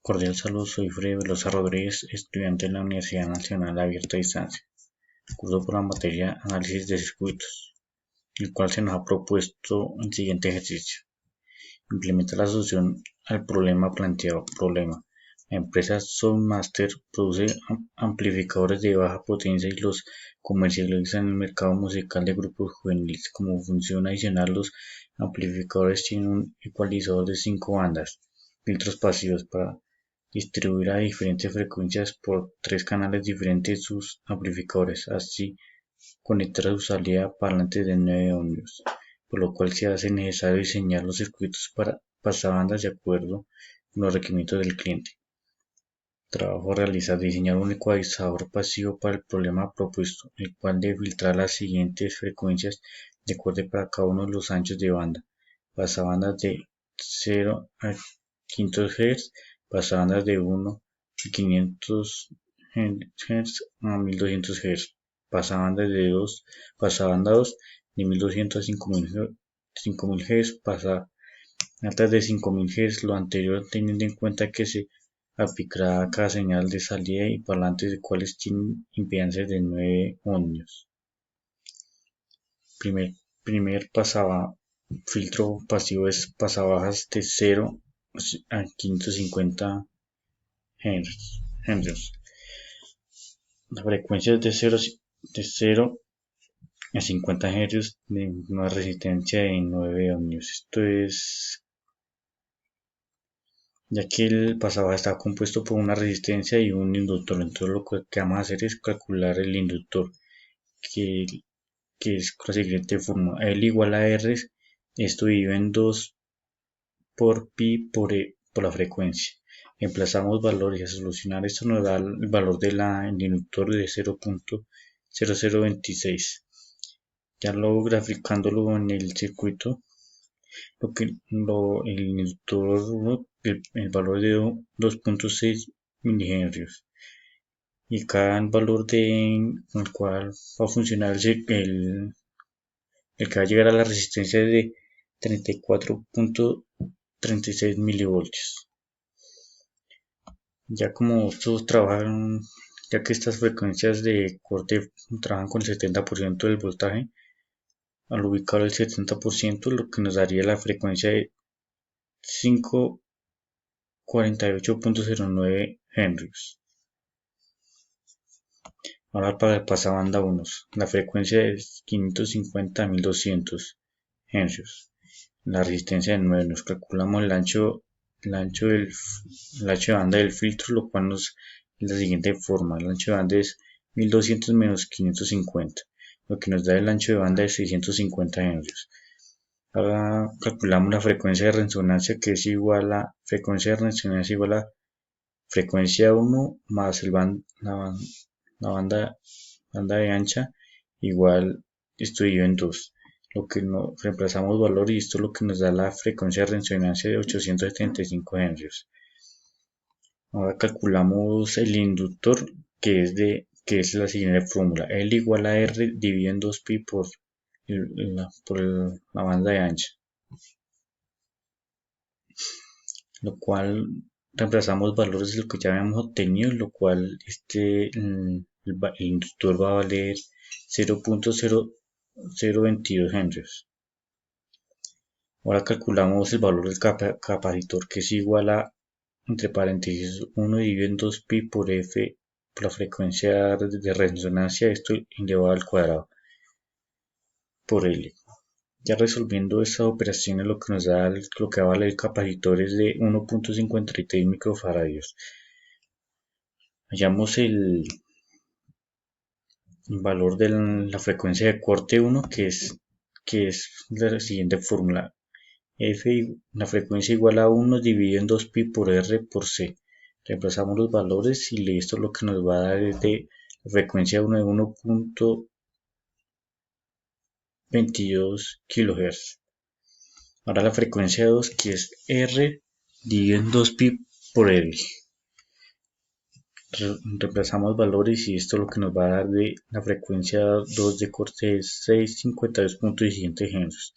Cordial saludo, soy Freddy Velosa Rodríguez, estudiante en la Universidad Nacional Abierta a Distancia, curso por la materia Análisis de Circuitos, el cual se nos ha propuesto el siguiente ejercicio. Implementa la solución al problema planteado. Problema. La empresa Soundmaster produce amplificadores de baja potencia y los comercializa en el mercado musical de grupos juveniles. Como función adicional, los amplificadores tienen un ecualizador de 5 bandas, filtros pasivos para distribuir a diferentes frecuencias por 3 canales diferentes sus amplificadores, así conectar a su salida parlantes de 9 ohmios, por lo cual se hace necesario diseñar los circuitos para pasabandas de acuerdo con los requerimientos del cliente. Trabajo a realizar: diseñar un ecualizador pasivo para el problema propuesto, el cual debe filtrar las siguientes frecuencias de acorde para cada uno de los anchos de banda: pasabandas de 0 a 500 Hz, pasabandas de 1 a 500 Hz a 1200 Hz, pasabanda 2 de 1200 a 5000 Hz, pasabandas de 5000 Hz, lo anterior teniendo en cuenta que se aplicará a cada señal de salida y parlantes de cuales tienen impedancias de 9 ohmios. Primer filtro pasivo es pasabajas de 0 a 550 Hz. La frecuencia es de 0 a 50 Hz de una resistencia de 9 ohmios. Esto es ya que el pasabaja está compuesto por una resistencia y un inductor. Entonces lo que vamos a hacer es calcular el inductor, que es con la siguiente forma: L igual a R, esto dividido en 2 por pi por la frecuencia. Emplazamos valores y a solucionar esto nos da el valor del inductor de 0.0026. Ya luego graficándolo en el circuito, el inductor, el valor de 2.6 milihenrios, y cada valor en el cual va a funcionar el que va a llegar a la resistencia de 34.36 milivoltios. Ya como estos trabajan, ya que estas frecuencias de corte trabajan con el 70% del voltaje, al ubicar el 70%, lo que nos daría la frecuencia de 548.09 Hz. Ahora para el pasabanda 1, la frecuencia es 550 a 1200 Hz. La resistencia de 9, nos calculamos el ancho de banda del filtro, lo cual nos da la siguiente forma: el ancho de banda es 1200 menos 550, lo que nos da el ancho de banda de 650 Hz. Ahora calculamos la frecuencia de resonancia, que es igual a frecuencia frecuencia 1 más la banda de ancha, igual esto dividido en 2. Lo que reemplazamos valor y esto es lo que nos da la frecuencia de resonancia de 875 Hz. Ahora calculamos el inductor, que es la siguiente fórmula: L igual a R dividido en 2pi por la banda de ancha, lo cual reemplazamos valores de lo que ya habíamos obtenido, lo cual el inductor va a valer 0.0022 Hz. Ahora calculamos el valor del capacitor, que es igual a, entre paréntesis, 1 dividido en 2pi por f por la frecuencia de resonancia, esto elevado al cuadrado, por L. Ya resolviendo estas operaciones, lo que nos da, lo que va a valer el capacitor es de 1.53 microfarads. Hallamos el valor de la frecuencia de corte 1, que es la siguiente fórmula: F, la frecuencia igual a 1 dividido en 2pi por R por C. Reemplazamos los valores y esto lo que nos va a dar es de la frecuencia 1 de 1.22 kHz. Ahora la frecuencia 2, que es R dividido en 2pi por L. Reemplazamos valores y esto lo que nos va a dar de la frecuencia 2 de corte es 652.17 Hz.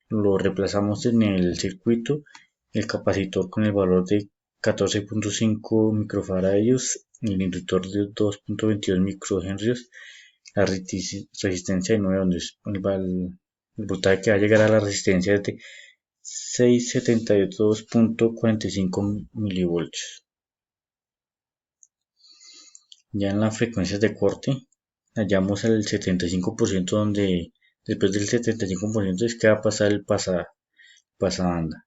Lo reemplazamos en el circuito, el capacitor con el valor de 14.5 microfaradios, el inductor de 2.22 microhenrios, la resistencia de 9 ohms. El voltaje que va a llegar a la resistencia es de 672.45 milivoltios. Ya en las frecuencias de corte hallamos el 75%, donde después del 75% es que va a pasar el pasabanda.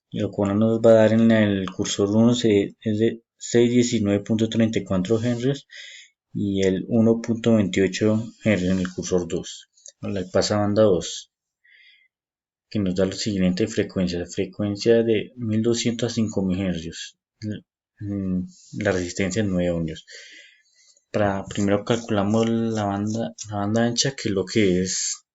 Y lo cual nos va a dar en el cursor 1 es de 619.34 henrios y el 1.28 henrios en el cursor 2. El pasabanda 2, que nos da la siguiente frecuencia de 1200 a 5000 henrios. La resistencia es 9 ohmios. Primero calculamos la banda ancha, que es lo que es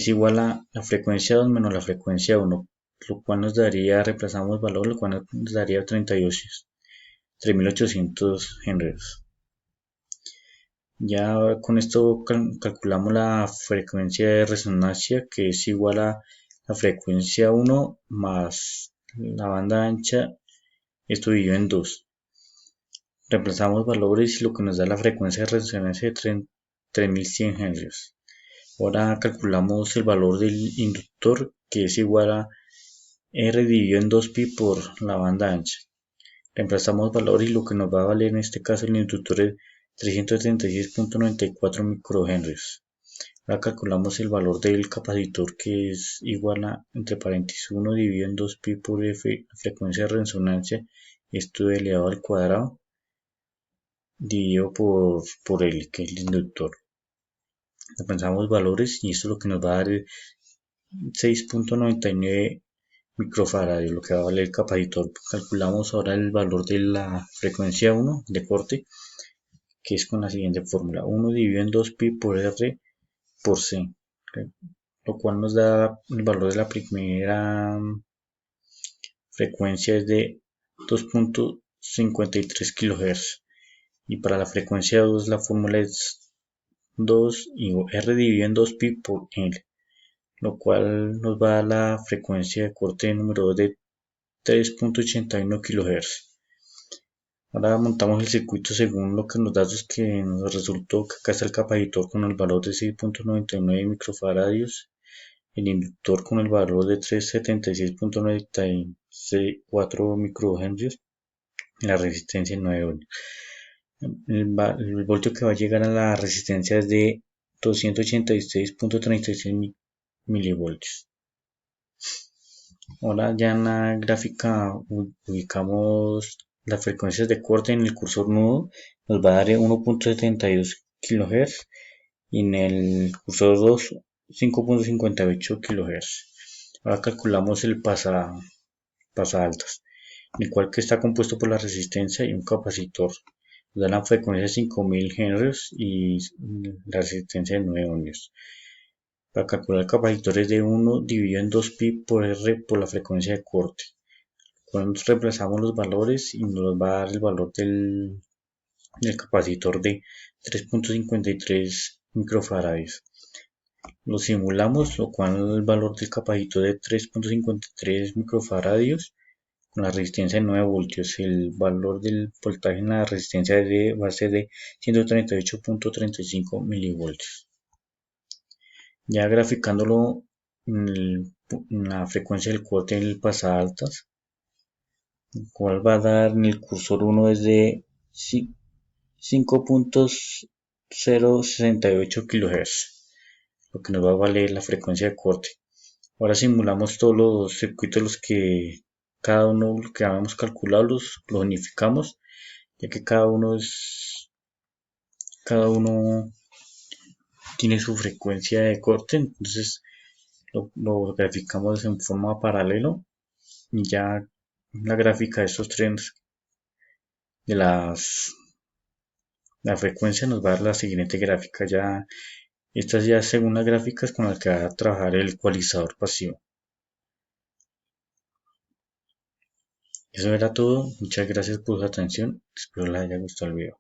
igual a la frecuencia 2 menos la frecuencia 1, lo cual nos daría, reemplazamos valor, lo cual nos daría 3800 henrios. Ya con esto calculamos la frecuencia de resonancia, que es igual a la frecuencia 1 más la banda ancha, esto dividido en 2. Reemplazamos valores y lo que nos da la frecuencia de resonancia de 3100 henrios. Ahora calculamos el valor del inductor, que es igual a R dividido en 2pi por la banda ancha. Reemplazamos valor y lo que nos va a valer en este caso el inductor es 336.94 microhenrios. Ahora calculamos el valor del capacitor, que es igual a, entre paréntesis, 1 dividido en 2pi por F, frecuencia de resonancia, esto elevado al cuadrado, dividido por L, que es el inductor. Pensamos valores y esto es lo que nos va a dar 6.99 microfaradios, lo que va a valer el capacitor. Calculamos ahora el valor de la frecuencia 1 de corte, que es con la siguiente fórmula: 1 dividido en 2pi por R por C, lo cual nos da el valor de la primera frecuencia es de 2.53 kHz, y para la frecuencia 2 la fórmula es 2 y R dividido en 2pi por L, lo cual nos va a dar la frecuencia de corte número 2 de 3.81 kHz. Ahora montamos el circuito según lo que los datos que nos resultó, que acá está el capacitor con el valor de 6.99 microfaradios, el inductor con el valor de 376.94 microhenrios y la resistencia en 9 ohms. El voltio que va a llegar a la resistencia es de 286.36 milivoltios. Ahora ya en la gráfica ubicamos las frecuencias de corte. En el cursor nudo nos va a dar 1.72 kHz y en el cursor 2 5.58 kHz. Ahora calculamos el pasaaltas, el cual que está compuesto por la resistencia y un capacitor. Nos da la frecuencia de 5000 henrios y la resistencia de 9 ohmios. Para calcular el capacitor es de 1 dividido en 2pi por R por la frecuencia de corte. Cuando reemplazamos los valores y nos va a dar el valor del capacitor de 3.53 microfaradios. Lo simulamos, lo cual el valor del capacitor de 3.53 microfaradios con la resistencia de 9 voltios. El valor del voltaje en la resistencia va a ser de 138.35 milivoltios. Ya graficándolo en la frecuencia del corte en el pasaaltas, el cual va a dar en el cursor 1 es de 5.068 kHz, lo que nos va a valer la frecuencia de corte. Ahora simulamos todos los circuitos, los que cada uno que habíamos calculado, los unificamos, ya que cada uno tiene su frecuencia de corte. Entonces lo graficamos en forma paralela y ya la gráfica de estos trenes de la frecuencia nos va a dar la siguiente gráfica. Ya estas ya según las gráficas con las que va a trabajar el ecualizador pasivo. Eso era todo. Muchas gracias por su atención. Espero les haya gustado el video.